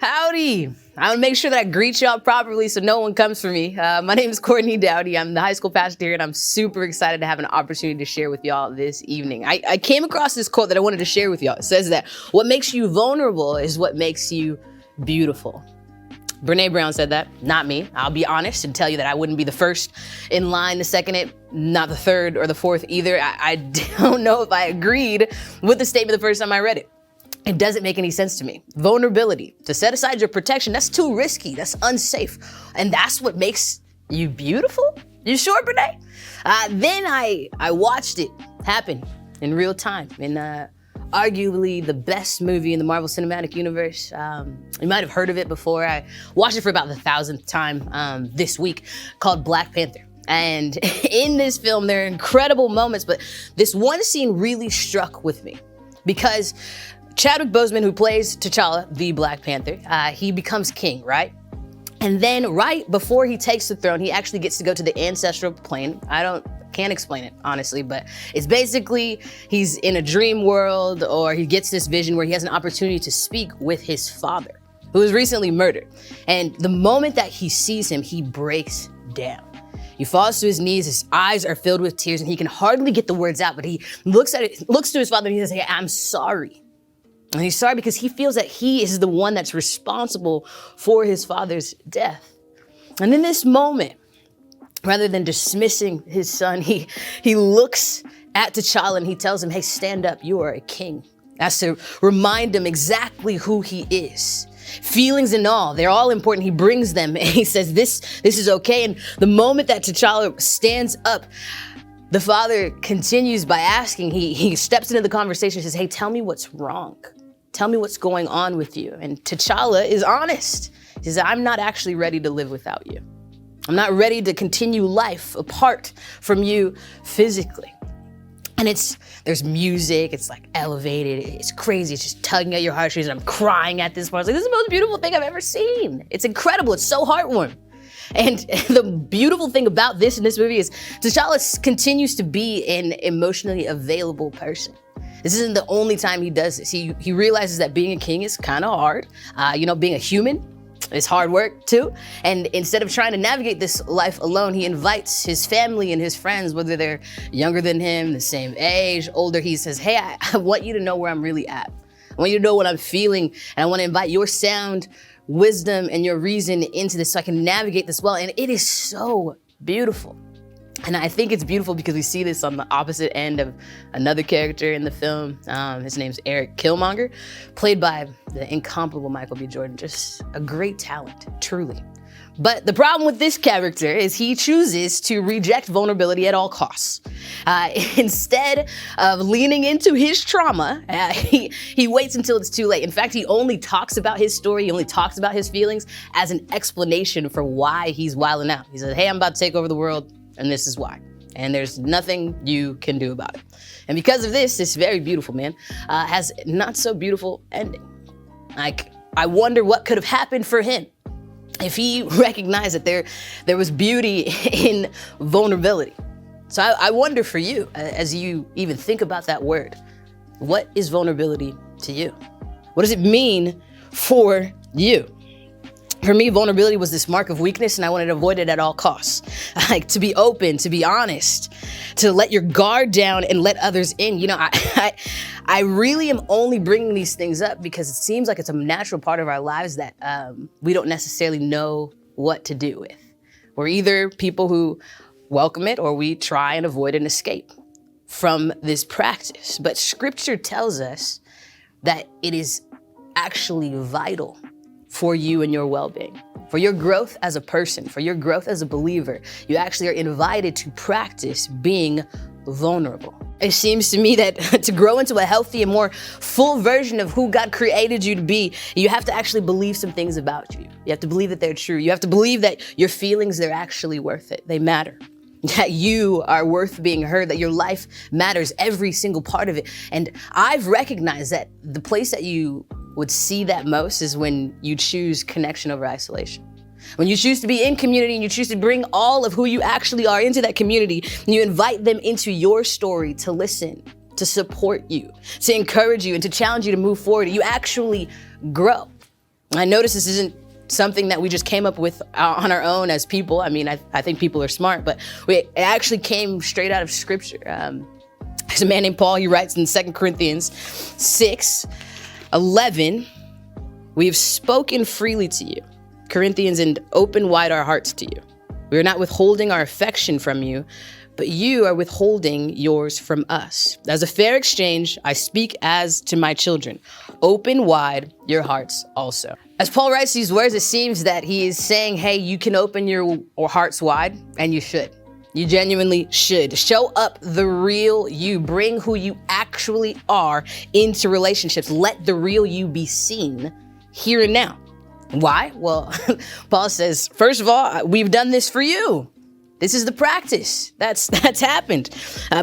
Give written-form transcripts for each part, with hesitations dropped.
Howdy. I want to make sure that I greet y'all properly so no one comes for me. My name is Courtnie Dowdy. I'm the high school pastor here, and I'm super excited to have an opportunity to share with y'all this evening. I came across this quote that I wanted to share with y'all. It says that what makes you vulnerable is what makes you beautiful. Brene Brown said that, not me. I'll be honest and tell you that I wouldn't be the first in line to second it, not the third or the fourth either. I don't know if I agreed with the statement the first time I read it. It doesn't make any sense to me. Vulnerability, to set aside your protection, that's too risky, that's unsafe. And that's what makes you beautiful? You sure, Brene? Then I watched it happen in real time in arguably the best movie in the Marvel Cinematic Universe. You might have heard of it before. I watched it for about the 1,000th time this week, called Black Panther. And in this film, there are incredible moments, but this one scene really struck with me because Chadwick Boseman, who plays T'Challa, the Black Panther, he becomes king, right? And then right before he takes the throne, he actually gets to go to the ancestral plane. Can't explain it, honestly, but it's basically he's in a dream world, or he gets this vision where he has an opportunity to speak with his father, who was recently murdered. And the moment that he sees him, he breaks down. He falls to his knees, his eyes are filled with tears, and he can hardly get the words out, but he looks to his father and he says, "Hey, I'm sorry." And he's sorry because he feels that he is the one that's responsible for his father's death. And in this moment, rather than dismissing his son, he looks at T'Challa and he tells him, "Hey, stand up, you are a king." That's to remind him exactly who he is. Feelings and all, they're all important. He brings them and he says, this is okay. And the moment that T'Challa stands up, the father continues by asking, he steps into the conversation and says, "Hey, tell me what's wrong. Tell me what's going on with you." And T'Challa is honest. He says, "I'm not actually ready to live without you. I'm not ready to continue life apart from you physically." And there's music, it's like elevated, it's crazy, it's just tugging at your heartstrings, and I'm crying at this part. It's like, this is the most beautiful thing I've ever seen. It's incredible, it's so heartwarming. And the beautiful thing about this in this movie is T'Challa continues to be an emotionally available person. This isn't the only time he does this. He realizes that being a king is kind of hard. Being a human is hard work too. And instead of trying to navigate this life alone, he invites his family and his friends, whether they're younger than him, the same age, older. He says, "Hey, I want you to know where I'm really at. I want you to know what I'm feeling. And I want to invite your sound, wisdom, and your reason into this so I can navigate this well." And it is so beautiful. And I think it's beautiful because we see this on the opposite end of another character in the film. His name's Eric Killmonger, played by the incomparable Michael B. Jordan. Just a great talent, truly. But the problem with this character is he chooses to reject vulnerability at all costs. Instead of leaning into his trauma, he waits until it's too late. In fact, he only talks about his story, he only talks about his feelings as an explanation for why he's wilding out. He says, "Hey, I'm about to take over the world, and this is why. And there's nothing you can do about it." And because of this very beautiful man has not so beautiful ending. Like, I wonder what could have happened for him if he recognized that there was beauty in vulnerability. So I wonder for you, as you even think about that word, what is vulnerability to you? What does it mean for you? For me, vulnerability was this mark of weakness, and I wanted to avoid it at all costs. Like, to be open, to be honest, to let your guard down and let others in. I really am only bringing these things up because it seems like it's a natural part of our lives that we don't necessarily know what to do with. We're either people who welcome it, or we try and avoid and escape from this practice. But Scripture tells us that it is actually vital for you and your well-being, for your growth as a person, for your growth as a believer. You actually are invited to practice being vulnerable. It seems to me that to grow into a healthy and more full version of who God created you to be, you have to actually believe some things about you. You have to believe that they're true. You have to believe that your feelings, they're actually worth it. They matter. That you are worth being heard, that your life matters, every single part of it. And I've recognized that the place that you would see that most is when you choose connection over isolation. When you choose to be in community and you choose to bring all of who you actually are into that community, and you invite them into your story to listen, to support you, to encourage you, and to challenge you to move forward, you actually grow. I notice this isn't something that we just came up with on our own as people. I mean, I think people are smart, but it actually came straight out of scripture. There's a man named Paul, he writes in 2 Corinthians 6:11, we have spoken freely to you, Corinthians, and open wide our hearts to you. We are not withholding our affection from you, but you are withholding yours from us. As a fair exchange, I speak as to my children. Open wide your hearts also. As Paul writes these words, it seems that he is saying, hey, you can open your hearts wide, and you should. You genuinely should. Show up the real you. Bring who you actually are into relationships. Let the real you be seen here and now. Why? Well, Paul says, first of all, we've done this for you. This is the practice that's happened.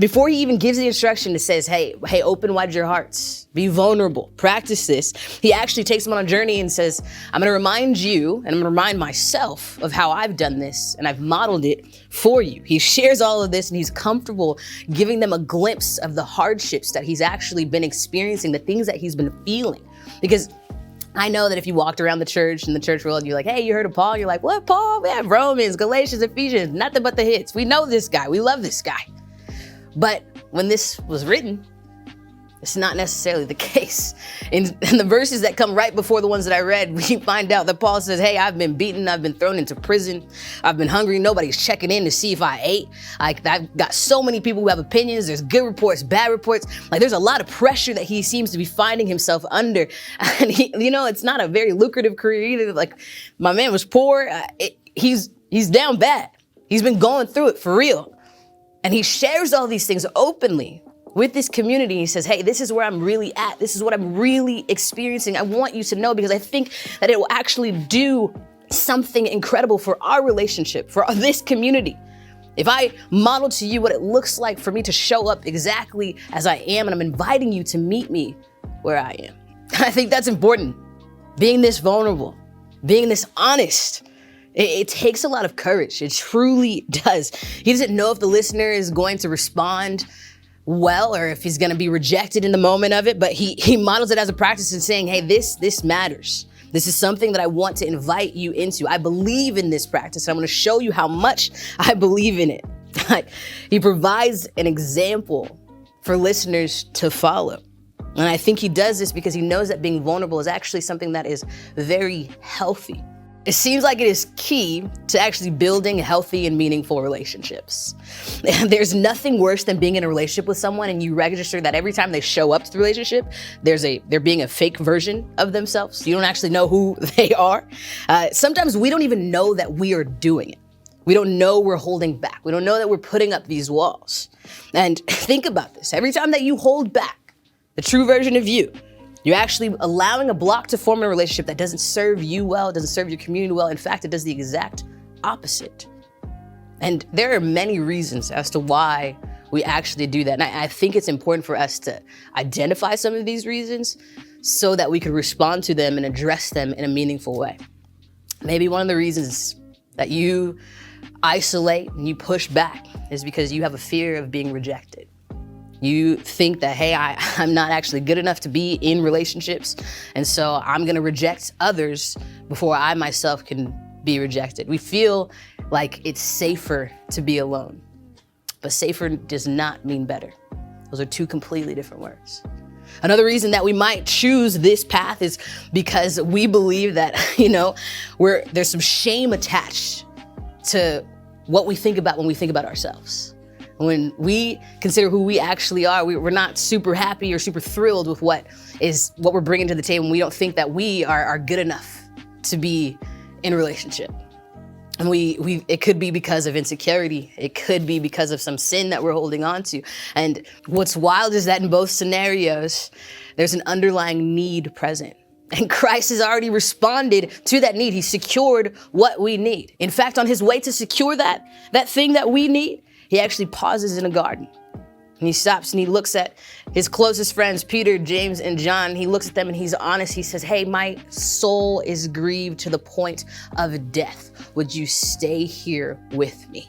Before he even gives the instruction that says, hey, open wide your hearts, be vulnerable, practice this. He actually takes them on a journey and says, I'm going to remind you and I'm going to remind myself of how I've done this and I've modeled it for you. He shares all of this and he's comfortable giving them a glimpse of the hardships that he's actually been experiencing, the things that he's been feeling. Because I know that if you walked around the church in the church world, you're like, hey, you heard of Paul? You're like, what, Paul? We have Romans, Galatians, Ephesians, nothing but the hits. We know this guy. We love this guy. But when this was written, it's not necessarily the case. In the verses that come right before the ones that I read, we find out that Paul says, hey, I've been beaten. I've been thrown into prison. I've been hungry. Nobody's checking in to see if I ate. I've got so many people who have opinions. There's good reports, bad reports. There's a lot of pressure that he seems to be finding himself under. And it's not a very lucrative career either. My man was poor. He's down bad. He's been going through it for real. And he shares all these things openly with this community. He says, hey, this is where I'm really at. This is what I'm really experiencing. I want you to know because I think that it will actually do something incredible for our relationship, for this community. If I model to you what it looks like for me to show up exactly as I am, and I'm inviting you to meet me where I am. I think that's important. Being this vulnerable, being this honest. It takes a lot of courage. It truly does. He doesn't know if the listener is going to respond well, or if he's going to be rejected in the moment of it, but he models it as a practice and saying, hey, this matters. This is something that I want to invite you into. I believe in this practice. I'm going to show you how much I believe in it. He provides an example for listeners to follow. And I think he does this because he knows that being vulnerable is actually something that is very healthy. It seems like it is key to actually building healthy and meaningful relationships. There's nothing worse than being in a relationship with someone and you register that every time they show up to the relationship, they're being a fake version of themselves. You don't actually know who they are. Sometimes we don't even know that we are doing it. We don't know we're holding back. We don't know that we're putting up these walls. And think about this. Every time that you hold back the true version of you, you're actually allowing a block to form in a relationship that doesn't serve you well, doesn't serve your community well. In fact, it does the exact opposite. And there are many reasons as to why we actually do that. And I think it's important for us to identify some of these reasons so that we could respond to them and address them in a meaningful way. Maybe one of the reasons that you isolate and you push back is because you have a fear of being rejected. You think that, hey, I'm not actually good enough to be in relationships, and so I'm gonna reject others before I myself can be rejected. We feel like it's safer to be alone, but safer does not mean better. Those are two completely different words. Another reason that we might choose this path is because we believe that, there's some shame attached to what we think about when we think about ourselves. When we consider who we actually are, we're not super happy or super thrilled with what we're bringing to the table. We don't think that we are good enough to be in a relationship. And it could be because of insecurity. It could be because of some sin that we're holding on to. And what's wild is that in both scenarios, there's an underlying need present. And Christ has already responded to that need. He secured what we need. In fact, on his way to secure that thing that we need, he actually pauses in a garden. And he stops and he looks at his closest friends, Peter, James, and John. He looks at them and he's honest. He says, hey, my soul is grieved to the point of death. Would you stay here with me?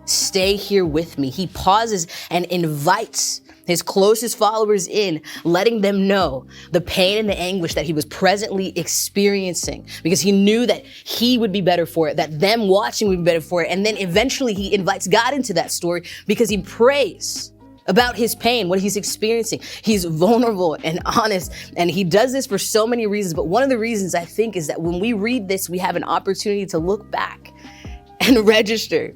Stay here with me. He pauses and invites his closest followers in, letting them know the pain and the anguish that he was presently experiencing, because he knew that he would be better for it, that them watching would be better for it. And then eventually he invites God into that story because he prays about his pain, what he's experiencing. He's vulnerable and honest, and he does this for so many reasons. But one of the reasons, I think, is that when we read this, we have an opportunity to look back and register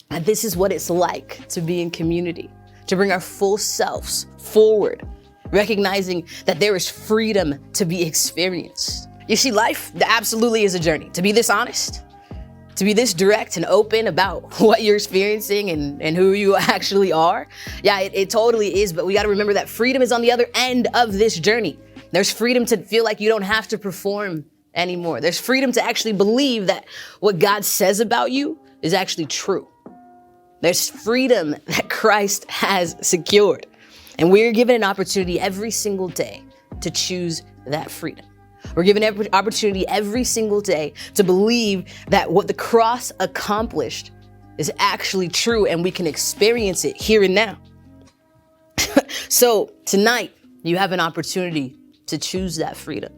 that this is what it's like to be in community, to bring our full selves forward, recognizing that there is freedom to be experienced. You see, life absolutely is a journey. To be this honest, to be this direct and open about what you're experiencing and who you actually are. Yeah, it totally is, but we gotta remember that freedom is on the other end of this journey. There's freedom to feel like you don't have to perform anymore. There's freedom to actually believe that what God says about you is actually true. There's freedom that Christ has secured. And we're given an opportunity every single day to choose that freedom. We're given an opportunity every single day to believe that what the cross accomplished is actually true, and we can experience it here and now. So tonight, you have an opportunity to choose that freedom.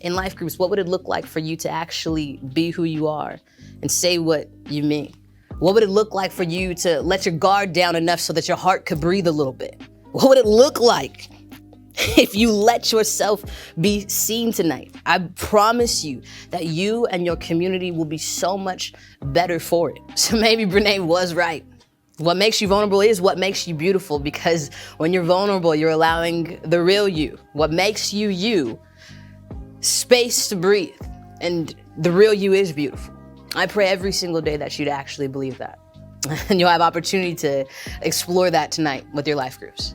In life groups, what would it look like for you to actually be who you are and say what you mean? What would it look like for you to let your guard down enough so that your heart could breathe a little bit? What would it look like if you let yourself be seen tonight? I promise you that you and your community will be so much better for it. So maybe Brene was right. What makes you vulnerable is what makes you beautiful, because when you're vulnerable, you're allowing the real you. What makes you you, space to breathe, and the real you is beautiful. I pray every single day that you'd actually believe that. And you'll have opportunity to explore that tonight with your life groups.